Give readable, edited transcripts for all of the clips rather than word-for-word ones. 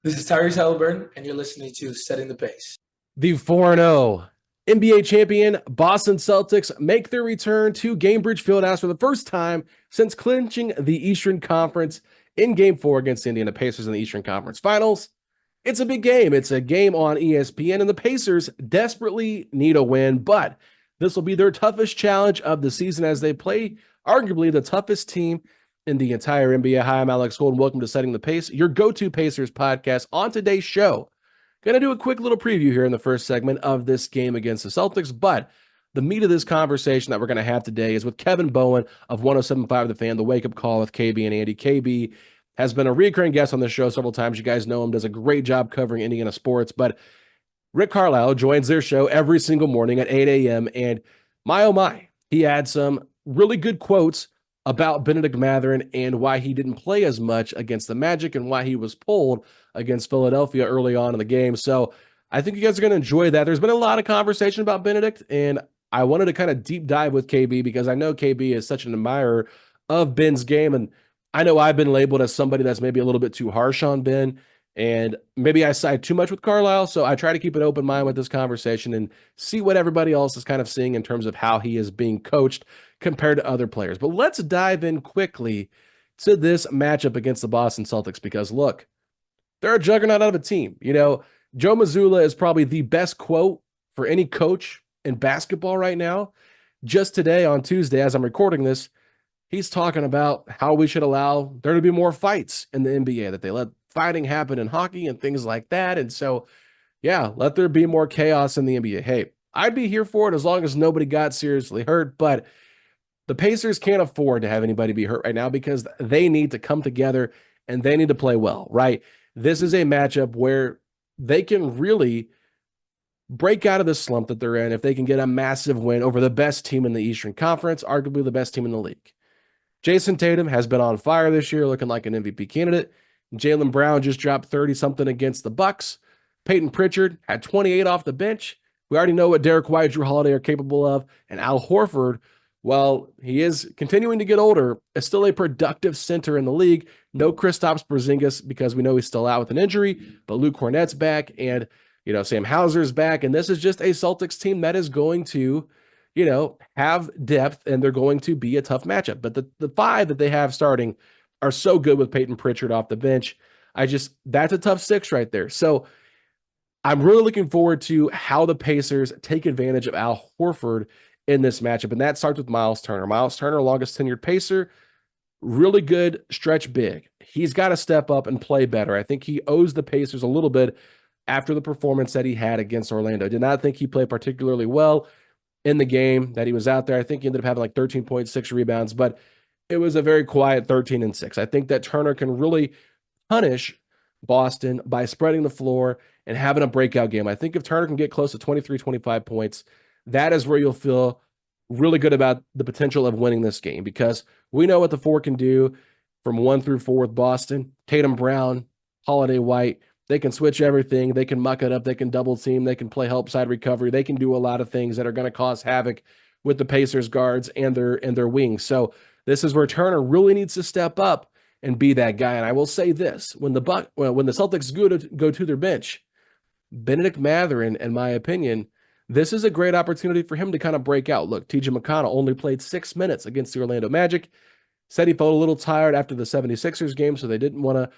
This is Tyrese Halliburton, and you're listening to Setting the Pace. The 4-0 NBA champion Boston Celtics make their return to Gainbridge Fieldhouse for the first time since clinching the Eastern Conference in Game 4 against the Indiana Pacers in the Eastern Conference Finals. It's a big game. It's a game on ESPN, and the Pacers desperately need a win, but this will be their toughest challenge of the season as they play arguably the toughest team in the entire NBA. Hi, I'm Alex Gold, and welcome to Setting the Pace, your go-to Pacers podcast. On today's show, going to do a quick little preview here in the first segment of this game against the Celtics, but the meat of this conversation that we're going to have today is with Kevin Bowen of 107.5 The Fan, The Wake Up Call with KB and Andy. KB has been a recurring guest on this show several times. You guys know him, does a great job covering Indiana sports, but Rick Carlisle joins their show every single morning at 8 a.m., and my oh my, he had some really good quotes about Bennedict Mathurin and why he didn't play as much against the Magic and why he was pulled against Philadelphia early on in the game. So I think you guys are going to enjoy that. There's been a lot of conversation about Bennedict, and I wanted to kind of deep dive with KB because I know KB is such an admirer of Ben's game, and I know I've been labeled as somebody that's maybe a little bit too harsh on Ben, and maybe I side too much with Carlisle, so I try to keep an open mind with this conversation and see what everybody else is kind of seeing in terms of how he is being coached compared to other players. But let's dive in quickly to this matchup against the Boston Celtics because, look, they're a juggernaut of a team. You know, Joe Mazzulla is probably the best quote for any coach in basketball right now. Just today on Tuesday, as I'm recording this, he's talking about how we should allow there to be more fights in the NBA, that they let fighting happen in hockey and things like that. And so, yeah, let there be more chaos in the NBA. Hey, I'd be here for it as long as nobody got seriously hurt, but the Pacers can't afford to have anybody be hurt right now because they need to come together and they need to play well, right? This is a matchup where they can really break out of the slump that they're in if they can get a massive win over the best team in the Eastern Conference, arguably the best team in the league. Jason Tatum has been on fire this year, looking like an MVP candidate. Jaylen Brown just dropped 30-something against the Bucks. Peyton Pritchard had 28 off the bench. We already know what Derek White, Drew Holiday are capable of. And Al Horford, while he is continuing to get older, is still a productive center in the league. No Kristaps Porzingis because we know he's still out with an injury, but Luke Cornett's back and, Sam Hauser's back. And this is just a Celtics team that is going to, have depth and they're going to be a tough matchup. But the five that they have starting are so good with Peyton Pritchard off the bench. That's a tough six right there. So I'm really looking forward to how the Pacers take advantage of Al Horford in this matchup. And that starts with Miles Turner. Miles Turner, longest tenured Pacer, really good stretch big. He's got to step up and play better. I think he owes the Pacers a little bit after the performance that he had against Orlando. Did not think he played particularly well in the game that he was out there. I think he ended up having like 13.6 rebounds, but it was a very quiet 13-6. I think that Turner can really punish Boston by spreading the floor and having a breakout game. I think if Turner can get close to 23, 25 points, that is where you'll feel really good about the potential of winning this game because we know what the four can do from 1 through 4 with Boston. Tatum, Brown, Holiday, White. They can switch everything. They can muck it up. They can double team. They can play help side recovery. They can do a lot of things that are going to cause havoc with the Pacers guards and their wings. So this is where Turner really needs to step up and be that guy. And I will say this, when the Celtics go to their bench, Bennedict Mathurin, in my opinion, this is a great opportunity for him to kind of break out. Look, TJ McConnell only played 6 minutes against the Orlando Magic. Said he felt a little tired after the 76ers game, so they didn't want to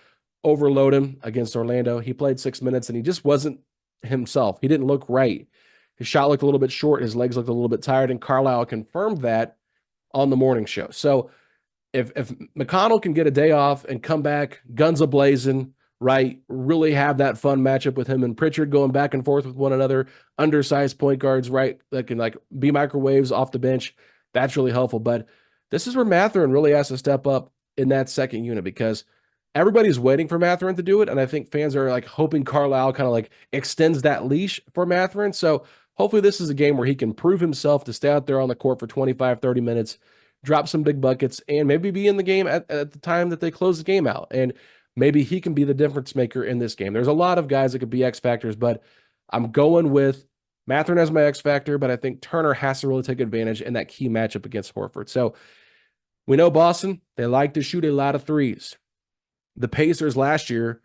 overload him against Orlando. He played 6 minutes, and he just wasn't himself. He didn't look right. His shot looked a little bit short. His legs looked a little bit tired, and Carlisle confirmed that on the morning show. So if McConnell can get a day off and come back guns a-blazing, right, really have that fun matchup with him and Pritchard going back and forth with one another, undersized point guards, right, that can like be microwaves off the bench, that's really helpful. But this is where Mathurin really has to step up in that second unit because everybody's waiting for Mathurin to do it, and I think fans are like hoping Carlisle kind of like extends that leash for Mathurin. So hopefully this is a game where he can prove himself to stay out there on the court for 25, 30 minutes, drop some big buckets, and maybe be in the game at the time that they close the game out. And maybe he can be the difference maker in this game. There's a lot of guys that could be X factors, but I'm going with Mathurin as my X factor, but I think Turner has to really take advantage in that key matchup against Horford. So we know Boston, they like to shoot a lot of threes. The Pacers last year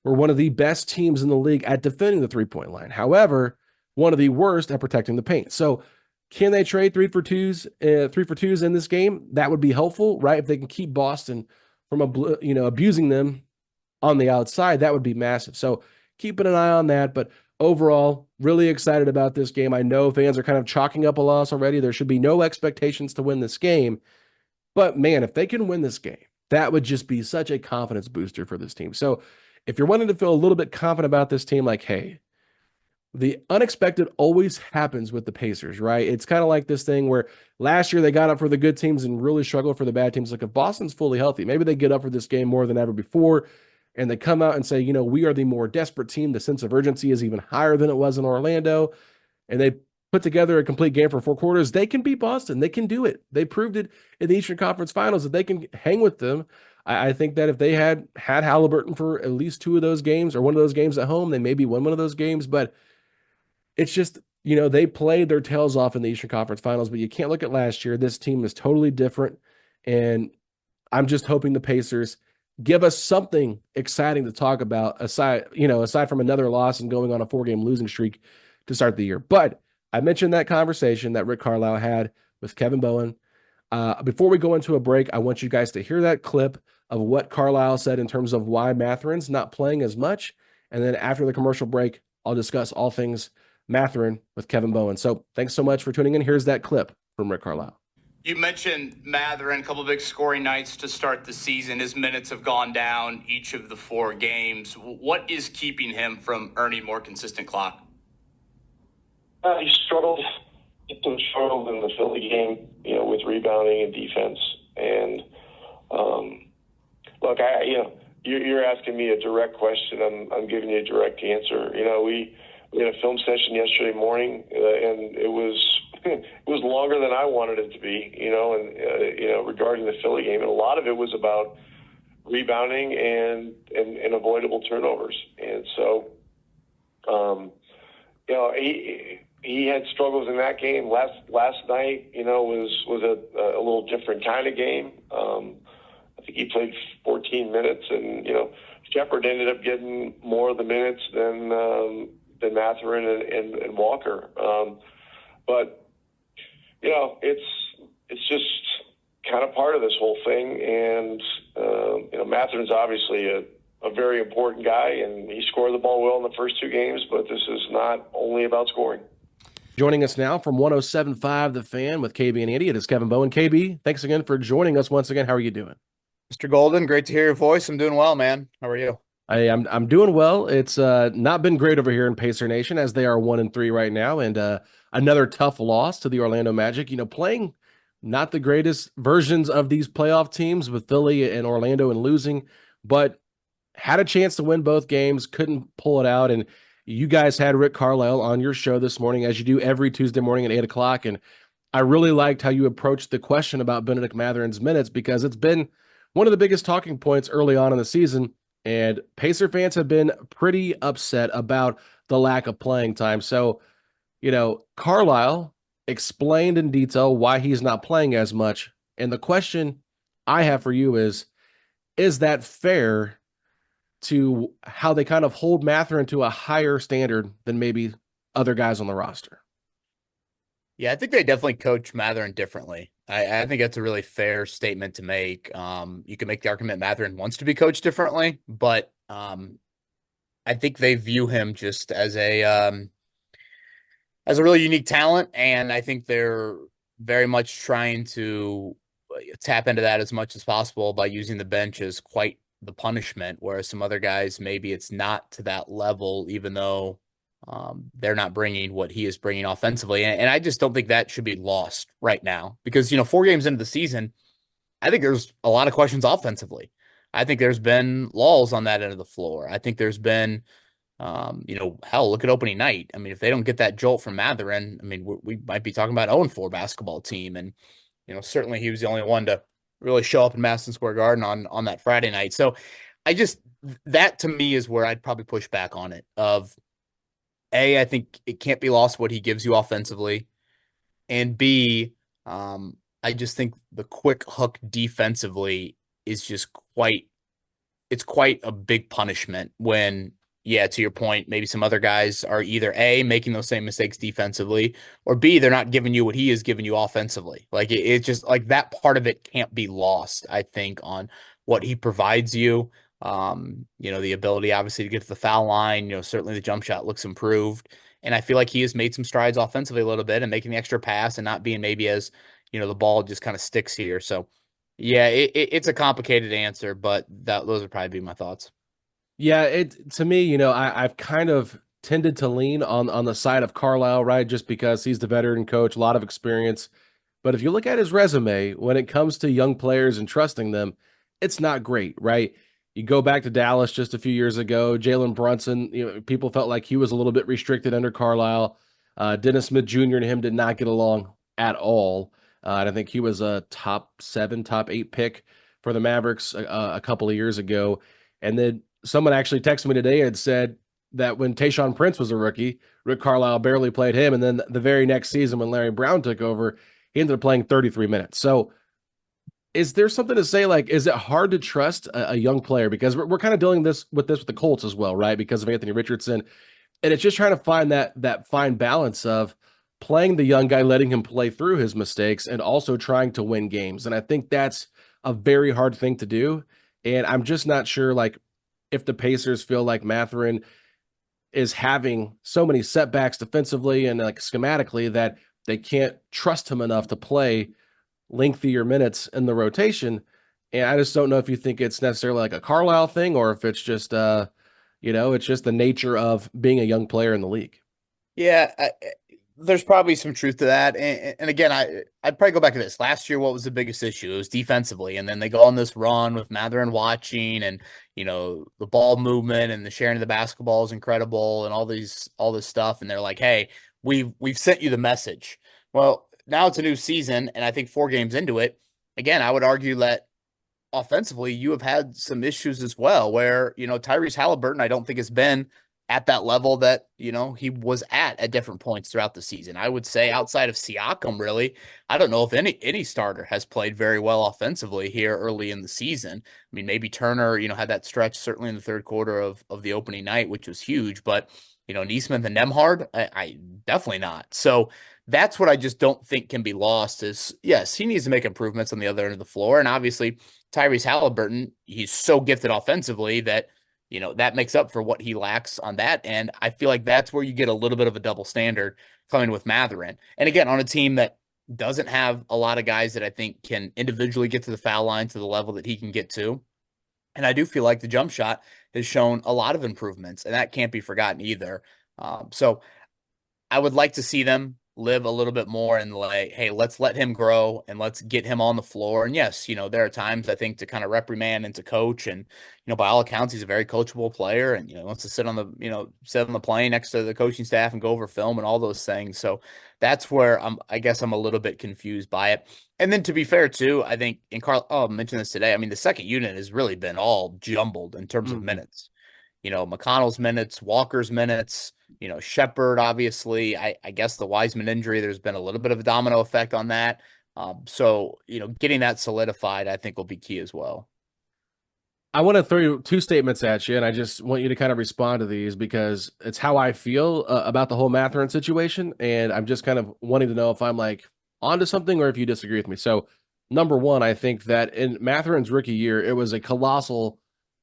were one of the best teams in the league at defending the 3-point line. However, one of the worst at protecting the paint. So can they trade 3-for-2s in this game? That would be helpful, right? If they can keep Boston from abusing them on the outside, that would be massive. So keeping an eye on that. But overall, really excited about this game. I know fans are kind of chalking up a loss already. There should be no expectations to win this game. But man, if they can win this game, that would just be such a confidence booster for this team. So if you're wanting to feel a little bit confident about this team, like, hey, the unexpected always happens with the Pacers, right? It's kind of like this thing where last year they got up for the good teams and really struggled for the bad teams. Like if Boston's fully healthy, maybe they get up for this game more than ever before, and they come out and say, we are the more desperate team. The sense of urgency is even higher than it was in Orlando, and they put together a complete game for 4 quarters. They can beat Boston. They can do it. They proved it in the Eastern Conference Finals that they can hang with them. I think that if they had Halliburton for at least 2 of those games or one of those games at home, they maybe won one of those games, but it's just, they played their tails off in the Eastern Conference Finals, but you can't look at last year. This team is totally different, and I'm just hoping the Pacers give us something exciting to talk about aside from another loss and going on a 4-game losing streak to start the year. But I mentioned that conversation that Rick Carlisle had with Kevin Bowen. Before we go into a break, I want you guys to hear that clip of what Carlisle said in terms of why Mathurin's not playing as much. And then after the commercial break, I'll discuss all things Mathurin with Kevin Bowen. So thanks so much for tuning in. Here's that clip from Rick Carlisle. You mentioned Mathurin, a couple of big scoring nights to start the season. His minutes have gone down each of the 4 games. What is keeping him from earning more consistent clock? He struggled. He struggled in the Philly game, with rebounding and defense. And look, you're asking me a direct question. I'm giving you a direct answer. We had a film session yesterday morning, and it was longer than I wanted it to be. Regarding the Philly game, and a lot of it was about rebounding and avoidable turnovers. And so, he had struggles in that game. Last night, was a little different kind of game. I think he played 14 minutes, and Shepard ended up getting more of the minutes than Mathurin and Walker. But it's just kind of part of this whole thing. And Mathurin's obviously a very important guy, and he scored the ball well in the first 2 games. But this is not only about scoring. Joining us now from 107.5 The Fan with KB and Andy, it is Kevin Bowen. KB, thanks again for joining us once again. How are you doing? Mr. Golden, great to hear your voice. I'm doing well, man. How are you? I'm doing well. It's not been great over here in Pacer Nation, as they are 1-3 right now, and another tough loss to the Orlando Magic. Playing not the greatest versions of these playoff teams with Philly and Orlando and losing, but had a chance to win both games, couldn't pull it out. And you guys had Rick Carlisle on your show this morning, as you do every Tuesday morning at 8:00, and I really liked how you approached the question about Bennedict Mathurin's minutes, because it's been one of the biggest talking points early on in the season. And Pacer fans have been pretty upset about the lack of playing time. So, Carlisle explained in detail why he's not playing as much. And the question I have for you is that fair to how they kind of hold Mathurin to a higher standard than maybe other guys on the roster? Yeah, I think they definitely coach Mathurin differently. I think that's a really fair statement to make. You can make the argument Mathurin wants to be coached differently, but I think they view him just as a really unique talent, and I think they're very much trying to tap into that as much as possible by using the bench as quite the punishment, whereas some other guys, maybe it's not to that level, even though they're not bringing what he is bringing offensively. And I just don't think that should be lost right now, because, 4 games into the season, I think there's a lot of questions offensively. I think there's been lulls on that end of the floor. I think there's been, hell, look at opening night. I mean, if they don't get that jolt from Mathurin, I mean, we might be talking about 0-4 basketball team. And, certainly he was the only one to really show up in Madison Square Garden on that Friday night. So that to me is where I'd probably push back on it of, A, I think it can't be lost what he gives you offensively. And B, I just think the quick hook defensively is just it's quite a big punishment when, yeah, to your point, maybe some other guys are either A, making those same mistakes defensively, or B, they're not giving you what he is giving you offensively. Like it's just like that part of it can't be lost, I think, on what he provides you. The ability obviously to get to the foul line, certainly the jump shot looks improved. And I feel like he has made some strides offensively a little bit and making the extra pass and not being maybe as, the ball just kind of sticks here. So yeah, it's a complicated answer, but those would probably be my thoughts. Yeah, to me, I've kind of tended to lean on the side of Carlisle, right? Just because he's the veteran coach, a lot of experience. But if you look at his resume, when it comes to young players and trusting them, it's not great, right? You go back to Dallas just a few years ago, Jalen Brunson, people felt like he was a little bit restricted under Carlisle. Dennis Smith Jr. and him did not get along at all. And I think he was a top 7, top 8 pick for the Mavericks a couple of years ago. And then someone actually texted me today and said that when Tayshaun Prince was a rookie, Rick Carlisle barely played him. And then the very next season when Larry Brown took over, he ended up playing 33 minutes. So is there something to say, like, is it hard to trust a young player? Because we're kind of dealing with the Colts as well, right? Because of Anthony Richardson. And it's just trying to find that fine balance of playing the young guy, letting him play through his mistakes, and also trying to win games. And I think that's a very hard thing to do. And I'm just not sure, like, if the Pacers feel like Mathurin is having so many setbacks defensively and like schematically that they can't trust him enough to play lengthier minutes in the rotation. And I just don't know if you think it's necessarily like a Carlisle thing or if it's just, it's just the nature of being a young player in the league. Yeah, there's probably some truth to that. And again, I'd probably go back to this. Last year, what was the biggest issue? It was defensively. And then they go on this run with Mathurin watching and, the ball movement and the sharing of the basketball is incredible and all this stuff. And they're like, hey, we've sent you the message. Well, now it's a new season. And I think 4 games into it, again, I would argue that offensively, you have had some issues as well where, Tyrese Halliburton, I don't think has been at that level that, he was at different points throughout the season. I would say outside of Siakam, really, I don't know if any starter has played very well offensively here early in the season. I mean, maybe Turner, had that stretch certainly in the third quarter of the opening night, which was huge, but, Nesmith and Nembhard, I definitely not. So that's what I just don't think can be lost is, yes, he needs to make improvements on the other end of the floor. And obviously Tyrese Halliburton, he's so gifted offensively that, that makes up for what he lacks on that. And I feel like that's where you get a little bit of a double standard coming with Mathurin. And again, on a team that doesn't have a lot of guys that I think can individually get to the foul line to the level that he can get to. And I do feel like the jump shot has shown a lot of improvements, and that can't be forgotten either. So I would like to see them live a little bit more and like, hey, let's let him grow and let's get him on the floor. And yes, there are times I think to kind of reprimand and to coach. And, by all accounts, he's a very coachable player and, wants to sit on the plane next to the coaching staff and go over film and all those things. So that's where I guess I'm a little bit confused by it. And then to be fair too, I think, and Carl, I mentioned this today. I mean, the second unit has really been all jumbled in terms of minutes. McConnell's minutes, Walker's minutes, Shepherd, obviously, I guess the Wiseman injury, there's been a little bit of a domino effect on that. So, getting that solidified, I think will be key as well. I want to throw 2 statements at you, and I just want you to kind of respond to these because it's how I feel about the whole Mathurin situation. And I'm just kind of wanting to know if I'm like onto something or if you disagree with me. So number one, I think that in Mathurin's rookie year, it was a colossal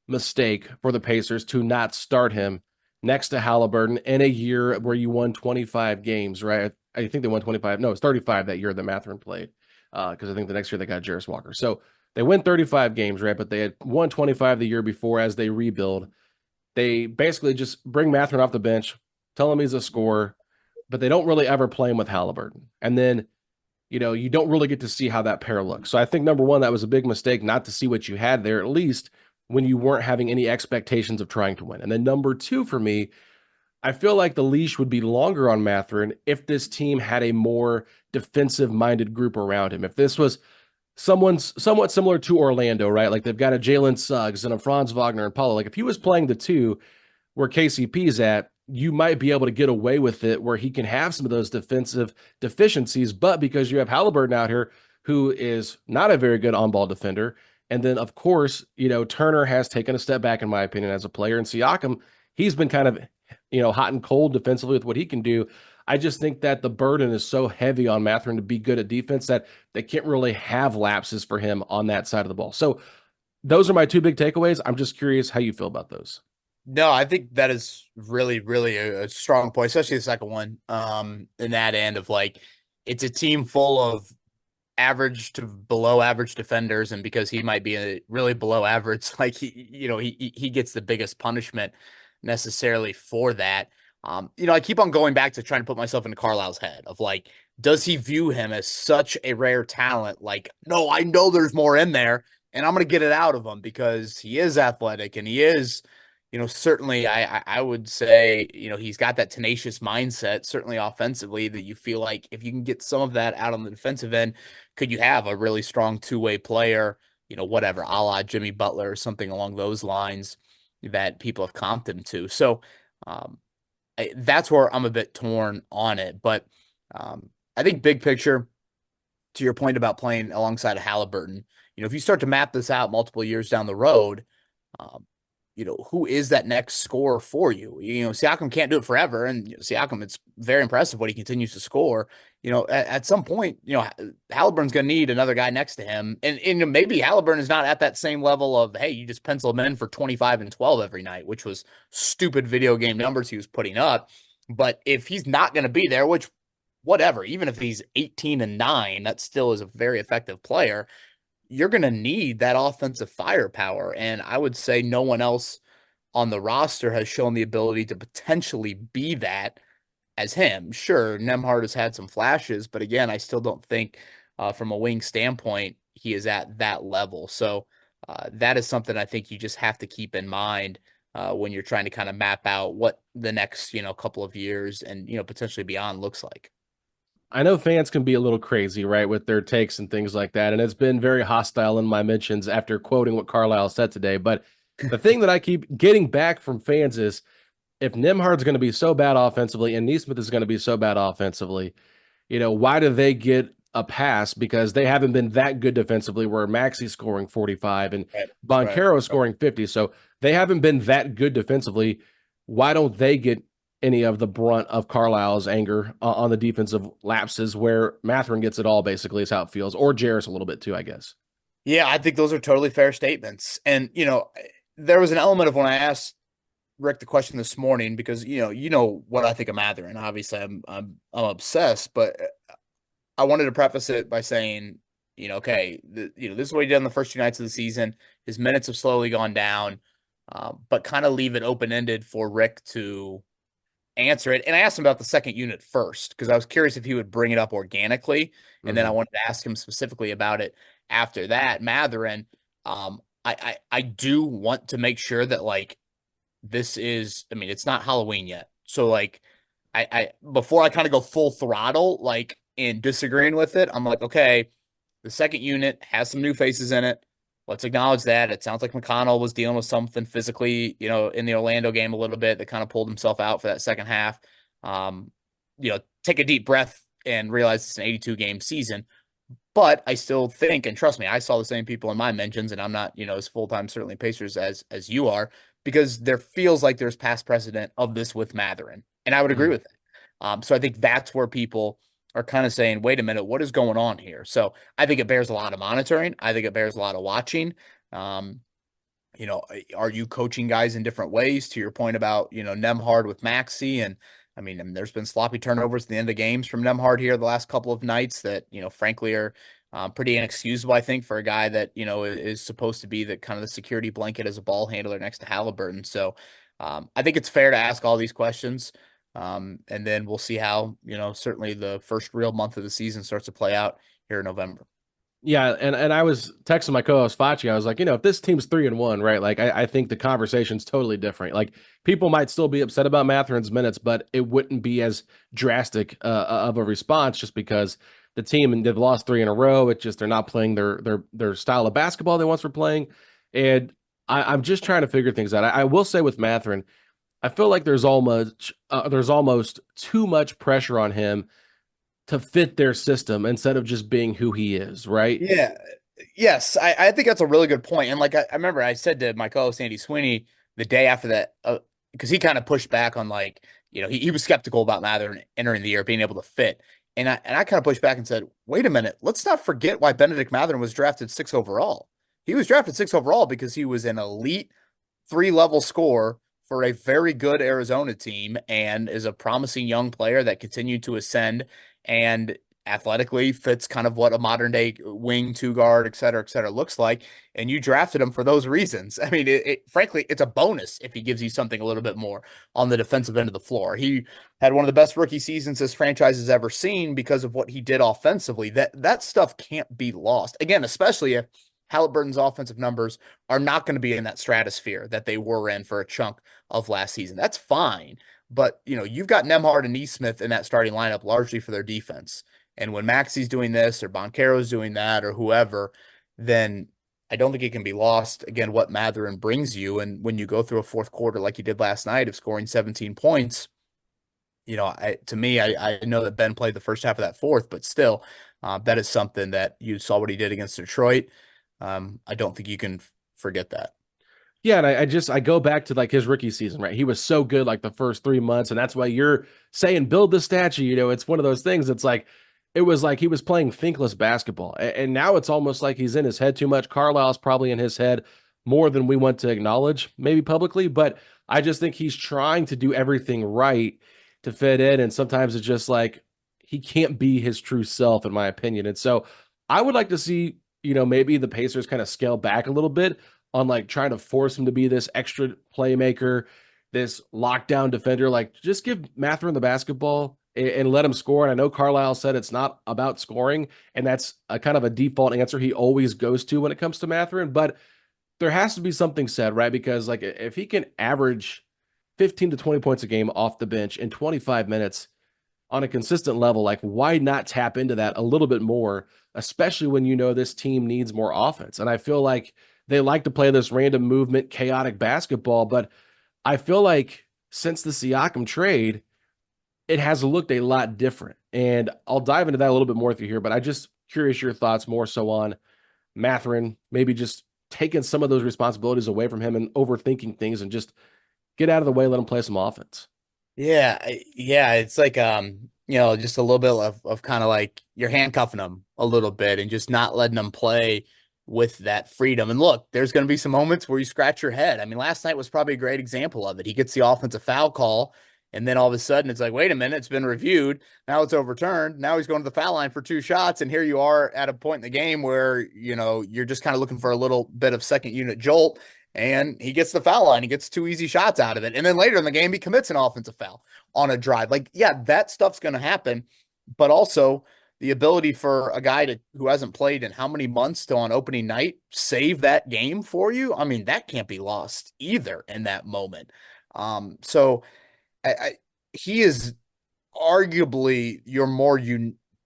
mistake for the Pacers to not start him next to Halliburton in a year where you won 25 games, right? I think they won 25. No, it's 35 that year that Mathurin played because I think the next year they got Jarris Walker. So they win 35 games, right? But they had won 25 the year before as they rebuild. They basically just bring Mathurin off the bench, tell him he's a scorer, but they don't really ever play him with Halliburton. And then, you don't really get to see how that pair looks. So I think, number one, that was a big mistake not to see what you had there, at least when you weren't having any expectations of trying to win. And then number 2 for me, I feel like the leash would be longer on Mathurin if this team had a more defensive-minded group around him. If this was someone's somewhat similar to Orlando, right? Like they've got a Jalen Suggs and a Franz Wagner and Paulo. Like if he was playing the 2 where KCP's at, you might be able to get away with it where he can have some of those defensive deficiencies. But because you have Halliburton out here, who is not a very good on-ball defender, And then, of course, Turner has taken a step back, in my opinion, as a player. And Siakam, he's been kind of, hot and cold defensively with what he can do. I just think that the burden is so heavy on Mathurin to be good at defense that they can't really have lapses for him on that side of the ball. So those are my two big takeaways. I'm just curious how you feel about those. No, I think that is really, really a strong point, especially the second one. In that end of like, it's a team full of average to below average defenders, and because he might be a really below average, like he gets the biggest punishment necessarily for that. I keep on going back to trying to put myself into Carlisle's head of like, does he view him as such a rare talent? Like, no, I know there's more in there, and I'm going to get it out of him because he is athletic and he is, certainly I would say, he's got that tenacious mindset, certainly offensively, that you feel like if you can get some of that out on the defensive end, could you have a really strong two-way player, whatever, a la Jimmy Butler or something along those lines that people have comped him to. So that's where I'm a bit torn on it. But I think big picture, to your point about playing alongside of Halliburton, if you start to map this out multiple years down the road, who is that next scorer for you? Siakam can't do it forever. And Siakam, it's very impressive what he continues to score. At some point, Halliburton's going to need another guy next to him. And maybe Halliburton is not at that same level of, hey, you just pencil him in for 25 and 12 every night, which was stupid video game numbers he was putting up. But if he's not going to be there, which whatever, even if he's 18 and 9, that still is a very effective player. You're going to need that offensive firepower. And I would say no one else on the roster has shown the ability to potentially be that as him. Sure, Nembhard has had some flashes, but again, I still don't think from a wing standpoint, he is at that level. So that is something I think you just have to keep in mind when you're trying to kind of map out what the next, couple of years and, potentially beyond looks like. I know fans can be a little crazy, right, with their takes and things like that. And it's been very hostile in my mentions after quoting what Carlisle said today. But the thing that I keep getting back from fans is if Nembhard's going to be so bad offensively and Nesmith is going to be so bad offensively, why do they get a pass? Because they haven't been that good defensively where Maxi's scoring 45 and Banchero scoring 50. So they haven't been that good defensively. Why don't they get any of the brunt of Carlisle's anger on the defensive lapses where Mathurin gets it all, basically, is how it feels, or Jarris a little bit too, I guess. Yeah, I think those are totally fair statements. And, there was an element of when I asked Rick the question this morning, because, what I think of Mathurin. Obviously, I'm obsessed, but I wanted to preface it by saying, okay, this is what he did in the first 2 nights of the season. His minutes have slowly gone down, but kind of leave it open-ended for Rick to answer it. And I asked him about the second unit first because I was curious if he would bring it up organically, and then I wanted to ask him specifically about it after that. Mathurin, I do want to make sure that like this is, it's not Halloween yet, so like I before I kind of go full throttle like in disagreeing with it, I'm like, okay, the second unit has some new faces in it. Let's acknowledge that. It sounds like McConnell was dealing with something physically, in the Orlando game a little bit that kind of pulled himself out for that second half. Take a deep breath and realize it's an 82-game season. But I still think, and trust me, I saw the same people in my mentions, and I'm not, as full-time, certainly Pacers as you are, because there feels like there's past precedent of this with Mathurin. And I would agree with it. So I think that's where people are kind of saying, wait a minute, what is going on here? So I think it bears a lot of monitoring. I think it bears a lot of watching. Are you coaching guys in different ways? To your point about, Nembhard with Maxey. And there's been sloppy turnovers at the end of games from Nembhard here the last couple of nights that, frankly are pretty inexcusable, I think, for a guy that, is supposed to be the kind of the security blanket as a ball handler next to Halliburton. So I think it's fair to ask all these questions. And then we'll see how, certainly the first real month of the season starts to play out here in November. Yeah, and I was texting my co-host Facci. I was like, if this team's 3-1, right? Like, I think the conversation's totally different. Like, people might still be upset about Mathurin's minutes, but it wouldn't be as drastic of a response just because the team, and they've lost 3 in a row. It's just they're not playing their style of basketball they once were playing. And I'm just trying to figure things out. I will say with Mathurin, I feel like there's almost too much pressure on him to fit their system instead of just being who he is, right? Yeah. Yes, I think that's a really good point. And like I remember I said to my co-host Andy Sweeney the day after that, because he kind of pushed back on like, he was skeptical about Mather entering the year, being able to fit. And I kind of pushed back and said, wait a minute, let's not forget why Bennedict Mathurin was drafted 6 overall. He was drafted 6 overall because he was an elite 3-level scorer for a very good Arizona team and is a promising young player that continued to ascend and athletically fits kind of what a modern day wing, two guard, et cetera, looks like. And you drafted him for those reasons. I mean, frankly, it's a bonus if he gives you something a little bit more on the defensive end of the floor. He had one of the best rookie seasons this franchise has ever seen because of what he did offensively. That stuff can't be lost. Again, especially if Halliburton's offensive numbers are not going to be in that stratosphere that they were in for a chunk of last season. That's fine. But, you've got Nembhard and Nesmith in that starting lineup largely for their defense. And when Maxi's doing this or Boncaro's doing that or whoever, then I don't think it can be lost, again, what Mathurin brings you. And when you go through a fourth quarter like you did last night of scoring 17 points, to me, I know that Ben played the first half of that fourth, but still, that is something that you saw what he did against Detroit. I don't think you can forget that. Yeah, and I go back to like his rookie season, right? He was so good like the first 3 months, and that's why you're saying build the statue. It's one of those things. It's like it was like he was playing thinkless basketball, and now it's almost like he's in his head too much. Carlisle's probably in his head more than we want to acknowledge, maybe publicly, but I just think he's trying to do everything right to fit in, and sometimes it's just like he can't be his true self, in my opinion. And so I would like to see, maybe the Pacers kind of scale back a little bit on like trying to force him to be this extra playmaker, this lockdown defender. Like just give Mathurin the basketball and let him score. And I know Carlisle said it's not about scoring, and that's a kind of a default answer he always goes to when it comes to Mathurin. But there has to be something said, right? Because like if he can average 15 to 20 points a game off the bench in 25 minutes on a consistent level, like why not tap into that a little bit more, especially when this team needs more offense. And I feel like they like to play this random movement, chaotic basketball, but I feel like since the Siakam trade, it has looked a lot different. And I'll dive into that a little bit more with you here, but I just curious your thoughts more so on Mathurin, maybe just taking some of those responsibilities away from him and overthinking things and just get out of the way, let him play some offense. Yeah, it's like just a little bit of kind of like you're handcuffing them a little bit and just not letting them play with that freedom. And look, there's going to be some moments where you scratch your head. I mean, last night was probably a great example of it. He gets the offensive foul call, and then all of a sudden it's like, wait a minute, it's been reviewed. Now it's overturned. Now he's going to the foul line for 2 shots, and here you are at a point in the game where, you're just kind of looking for a little bit of second unit jolt. And he gets the foul line. He gets 2 easy shots out of it. And then later in the game, he commits an offensive foul on a drive. Like, yeah, that stuff's going to happen. But also the ability for a guy who hasn't played in how many months to on opening night save that game for you. I mean, that can't be lost either in that moment. So he is arguably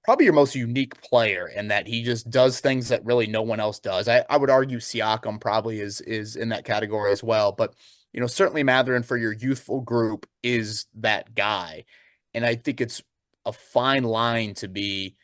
probably your most unique player in that he just does things that really no one else does. I would argue Siakam probably is in that category as well, but certainly Mathurin for your youthful group is that guy. And I think it's a fine line to be,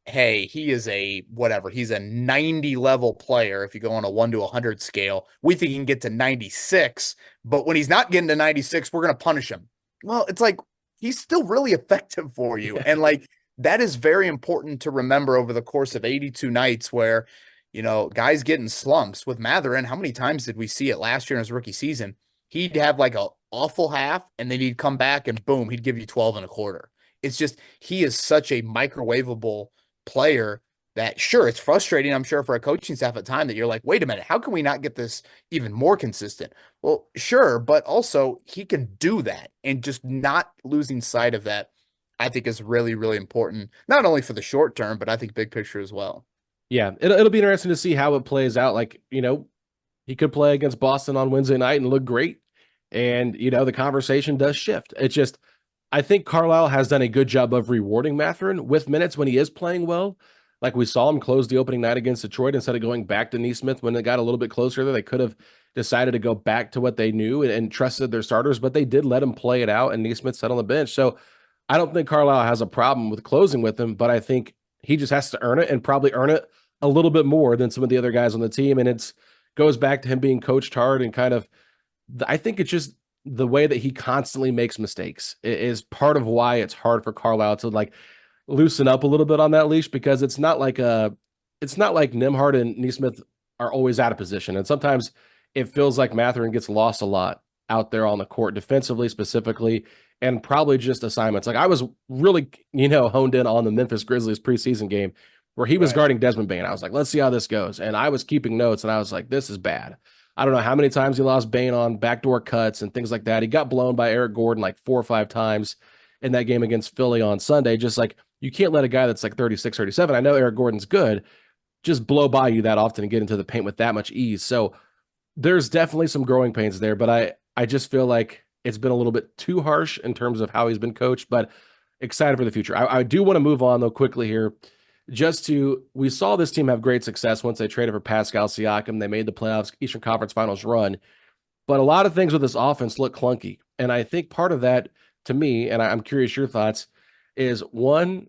hey, he is he's a 90 level player. If you go on a 1 to 100 scale, we think he can get to 96, but when he's not getting to 96, we're going to punish him. Well, it's like, he's still really effective for you. And like, that is very important to remember over the course of 82 nights where, guys get in slumps. With Mathurin, how many times did we see it last year in his rookie season? He'd have like an awful half, and then he'd come back and boom, he'd give you 12 and a quarter. It's just, he is such a microwavable player that, sure, it's frustrating, I'm sure, for a coaching staff at the time that you're like, wait a minute, how can we not get this even more consistent? Well, sure, but also he can do that, and just not losing sight of that, I think, is really, really important, not only for the short term, but I think big picture as well. Yeah, it'll be interesting to see how it plays out. Like, he could play against Boston on Wednesday night and look great. And, the conversation does shift. It's just, I think Carlisle has done a good job of rewarding Mathurin with minutes when he is playing well. Like we saw him close the opening night against Detroit instead of going back to Nesmith when they got a little bit closer there. They could have decided to go back to what they knew and trusted their starters, but they did let him play it out, and Nesmith sat on the bench. So I don't think Carlisle has a problem with closing with him, but I think he just has to earn it, and probably earn it a little bit more than some of the other guys on the team. And it's goes back to him being coached hard and kind of, I think it's just the way that he constantly makes mistakes is part of why it's hard for Carlisle to like loosen up a little bit on that leash, because it's not like Nembhard and Neesmith are always out of position. And sometimes it feels like Mathurin gets lost a lot out there on the court, defensively specifically, and probably just assignments. Like I was really, honed in on the Memphis Grizzlies preseason game where he was guarding Desmond Bane. I was like, let's see how this goes. And I was keeping notes and I was like, this is bad. I don't know how many times he lost Bane on backdoor cuts and things like that. He got blown by Eric Gordon like 4 or 5 times in that game against Philly on Sunday. Just like, you can't let a guy that's like 36, 37, I know Eric Gordon's good, just blow by you that often and get into the paint with that much ease. So there's definitely some growing pains there, but I just feel like it's been a little bit too harsh in terms of how he's been coached, but excited for the future. I do want to move on though quickly here. We saw this team have great success once they traded for Pascal Siakam. They made the playoffs, Eastern Conference Finals run, but a lot of things with this offense look clunky. And I think part of that to me, and I'm curious your thoughts, is one,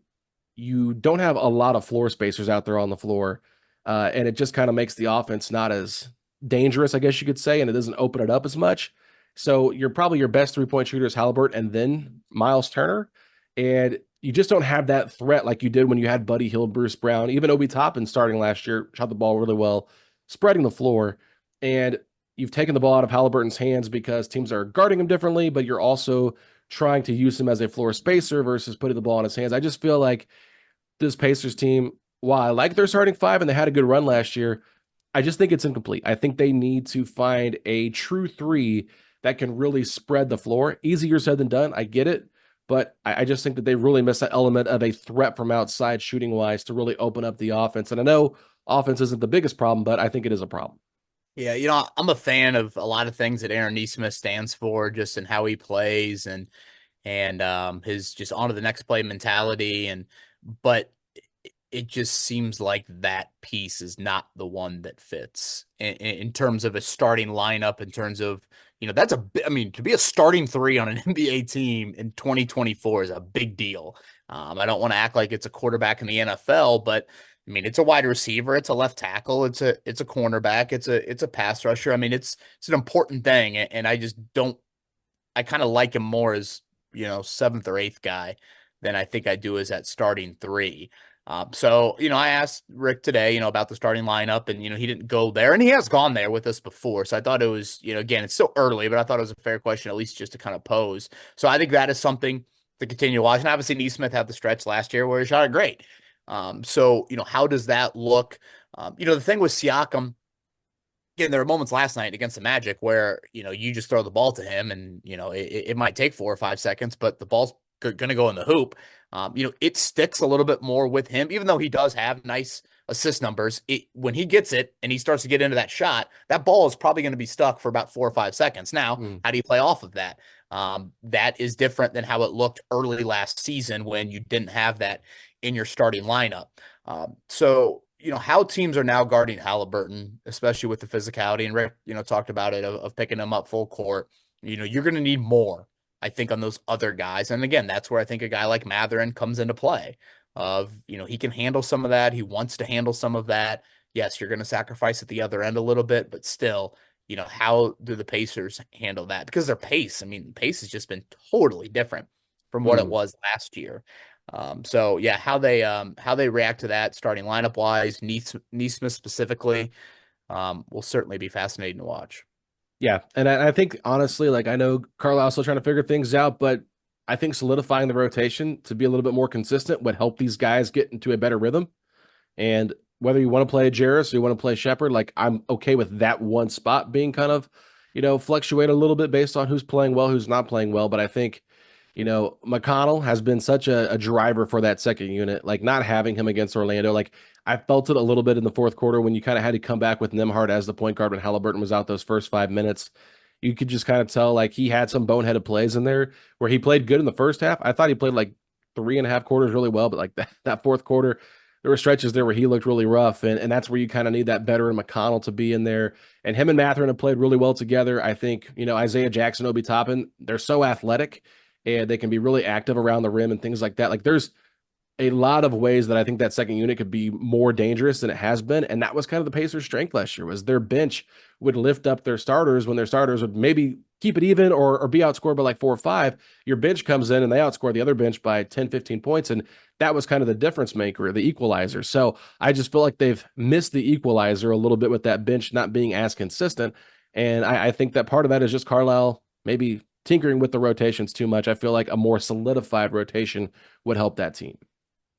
you don't have a lot of floor spacers out there on the floor. And it just kind of makes the offense not as dangerous, I guess you could say, and it doesn't open it up as much. So you're probably your best 3-point shooter is Halliburton and then Miles Turner. And you just don't have that threat like you did when you had Buddy Hield, Bruce Brown, even Obi Toppin starting last year, shot the ball really well, spreading the floor. And you've taken the ball out of Halliburton's hands because teams are guarding him differently, but you're also trying to use him as a floor spacer versus putting the ball in his hands. I just feel like this Pacers team, while I like their starting 5 and they had a good run last year, I just think it's incomplete. I think they need to find a true 3 that can really spread the floor. Easier said than done. I get it. But I just think that they really miss that element of a threat from outside shooting wise to really open up the offense. And I know offense isn't the biggest problem, but I think it is a problem. Yeah, I'm a fan of a lot of things that Aaron Nesmith stands for, just in how he plays and his just on to the next play mentality. But it just seems like that piece is not the one that fits in terms of a starting lineup, in terms of, to be a starting 3 on an NBA team in 2024 is a big deal. I don't want to act like it's a quarterback in the NFL, but it's a wide receiver, it's a left tackle, it's a cornerback, it's a pass rusher. It's an important thing. And I kind of like him more as, 7th or 8th guy than I think I do as that starting 3. So, I asked Rick today, about the starting lineup, and, he didn't go there, and he has gone there with us before. So I thought it was, again, it's still early, but I thought it was a fair question, at least just to kind of pose. So I think that is something to continue watching. Obviously, Nesmith had the stretch last year where he shot it great. So, how does that look? The thing with Siakam, again, there were moments last night against the Magic where, you just throw the ball to him and, it might take 4 or 5 seconds, but the ball's going to go in the hoop. It sticks a little bit more with him, even though he does have nice assist numbers. When he gets it and he starts to get into that shot, that ball is probably going to be stuck for about 4 or 5 seconds. Now, how do you play off of that? That is different than how it looked early last season when you didn't have that in your starting lineup. So, how teams are now guarding Halliburton, especially with the physicality, and Rick, talked about it of picking him up full court. You're going to need more, I think, on those other guys. And again, that's where I think a guy like Mathurin comes into play of, he can handle some of that. He wants to handle some of that. Yes, you're going to sacrifice at the other end a little bit, but still, how do the Pacers handle that? Because their pace, pace has just been totally different from what it was last year. So yeah, how they react to that starting lineup wise, Nesmith specifically, will certainly be fascinating to watch. Yeah, and I think honestly, like I know Carlisle's still trying to figure things out, but I think solidifying the rotation to be a little bit more consistent would help these guys get into a better rhythm. And whether you want to play Jarris or you want to play Shepherd, like I'm okay with that one spot being kind of, fluctuate a little bit based on who's playing well, who's not playing well. But I think, McConnell has been such a driver for that second unit, like not having him against Orlando. Like I felt it a little bit in the fourth quarter when you kind of had to come back with Nembhard as the point guard when Halliburton was out those first 5 minutes. You could just kind of tell like he had some boneheaded plays in there where he played good in the first half. I thought he played like 3.5 quarters really well, but like that fourth quarter, there were stretches there where he looked really rough. And that's where you kind of need that veteran McConnell to be in there. And him and Mathurin have played really well together. I think, Isaiah Jackson, Obi Toppin, they're so athletic and they can be really active around the rim and things like that. Like there's a lot of ways that I think that second unit could be more dangerous than it has been. And that was kind of the Pacers' strength last year, was their bench would lift up their starters when their starters would maybe keep it even or be outscored by like 4 or 5. Your bench comes in and they outscore the other bench by 10, 15 points. And that was kind of the difference maker, the equalizer. So I just feel like they've missed the equalizer a little bit with that bench not being as consistent. And I think that part of that is just Carlisle maybe tinkering with the rotations too much. I feel like a more solidified rotation would help that team.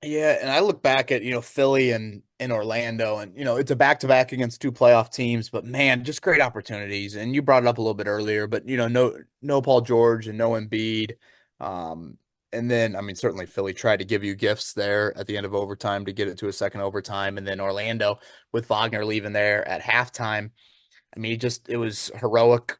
Yeah, and I look back at, Philly and Orlando, and, it's a back-to-back against two playoff teams, but man, just great opportunities. And you brought it up a little bit earlier, but, no Paul George and no Embiid. And then, I mean, certainly Philly tried to give you gifts there at the end of overtime to get it to a second overtime. And then Orlando with Wagner leaving there at halftime. I mean, it was heroic,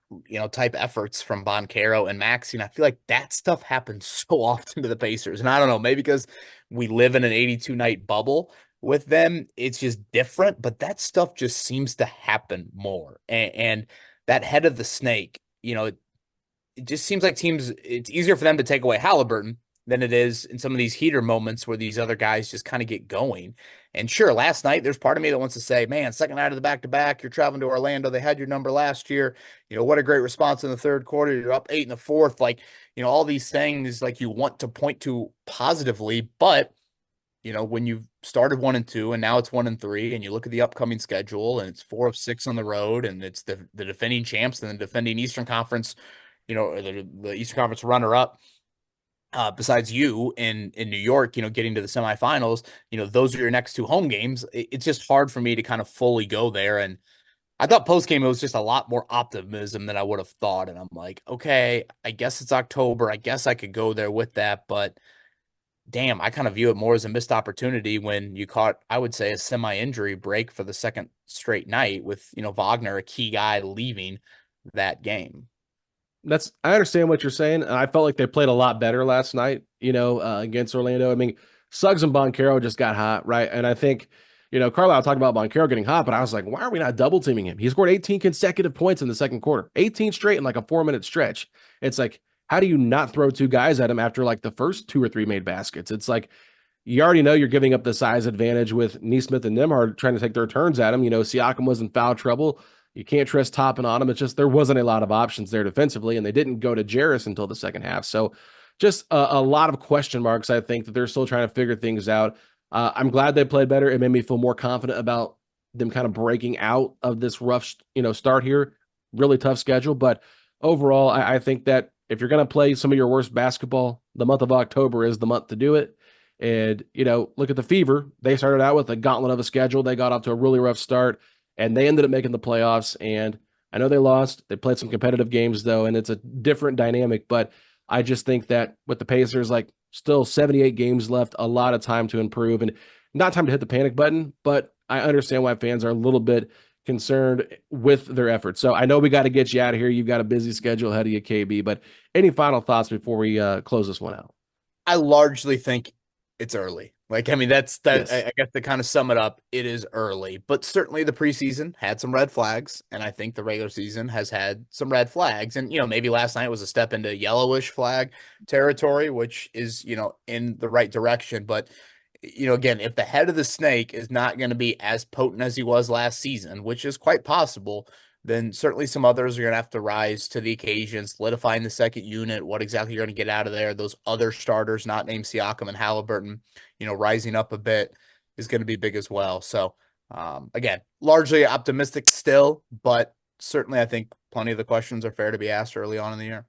type efforts from Boncaro and Maxey. And I feel like that stuff happens so often to the Pacers. And I don't know, maybe because we live in an 82-night bubble with them, it's just different. But that stuff just seems to happen more. And that head of the snake, it just seems like it's easier for them to take away Halliburton than it is in some of these heater moments where these other guys just kind of get going. And sure, last night, there's part of me that wants to say, man, second night of the back-to-back, you're traveling to Orlando. They had your number last year. What a great response in the third quarter. You're up 8 in the fourth. Like, all these things like you want to point to positively, but when you've started 1-2 and now it's 1-3 and you look at the upcoming schedule and it's 4 of 6 on the road and it's the defending champs and the defending Eastern Conference, or the Eastern Conference runner-up, besides you in New York, getting to the semifinals, those are your next 2 home games. It's just hard for me to kind of fully go there. And I thought post game, it was just a lot more optimism than I would have thought. And I'm like, okay, I guess it's October. I guess I could go there with that. But damn, I kind of view it more as a missed opportunity when you caught, I would say, a semi-injury break for the second straight night with, Wagner, a key guy, leaving that game. I understand what you're saying. I felt like they played a lot better last night, against Orlando. I mean, Suggs and Boncaro just got hot, right? And I think, Carlisle talked about Boncaro getting hot, but I was like, why are we not double teaming him? He scored 18 consecutive points in the second quarter, 18 straight in like a 4-minute stretch. It's like, how do you not throw 2 guys at him after like the first 2 or 3 made baskets? It's like, you already know you're giving up the size advantage with Nesmith and Nembhard trying to take their turns at him. Siakam was in foul trouble. You can't trust Toppin on him. It's just there wasn't a lot of options there defensively, and they didn't go to Jarris until the second half. So just a lot of question marks, I think, that they're still trying to figure things out. I'm glad they played better. It made me feel more confident about them kind of breaking out of this rough start here. Really tough schedule. But overall, I think that if you're going to play some of your worst basketball, the month of October is the month to do it. And, look at the Fever. They started out with a gauntlet of a schedule. They got off to a really rough start, and they ended up making the playoffs. And I know they lost. They played some competitive games, though, and it's a different dynamic. But I just think that with the Pacers, like, still 78 games left, a lot of time to improve, and not time to hit the panic button. But I understand why fans are a little bit concerned with their efforts. So I know we got to get you out of here. You've got a busy schedule ahead of you, KB. But any final thoughts before we close this one out? I largely think it's early. Like, I mean, that's that. Yes. I guess to kind of sum it up, it is early, but certainly the preseason had some red flags, and I think the regular season has had some red flags. And maybe last night was a step into yellowish flag territory, which is in the right direction. But again, if the head of the snake is not going to be as potent as he was last season, which is quite possible, then certainly some others are going to have to rise to the occasion, solidifying the second unit, what exactly you're going to get out of there. Those other starters, not named Siakam and Halliburton, rising up a bit is going to be big as well. So, again, largely optimistic still, but certainly I think plenty of the questions are fair to be asked early on in the year.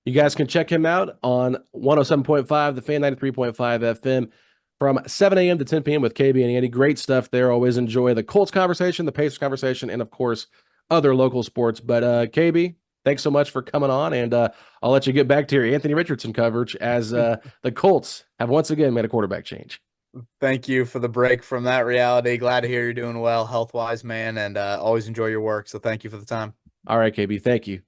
You guys can check him out on 107.5, the Fan 93.5 FM from 7 a.m. to 10 p.m. with KB and Andy. Great stuff there. Always enjoy the Colts conversation, the Pacers conversation, and, of course, other local sports. But KB, thanks so much for coming on, and I'll let you get back to your Anthony Richardson coverage as the Colts have once again made a quarterback change. Thank you for the break from that reality. Glad to hear you're doing well health-wise, man, and always enjoy your work. So thank you for the time. All right, KB, thank you.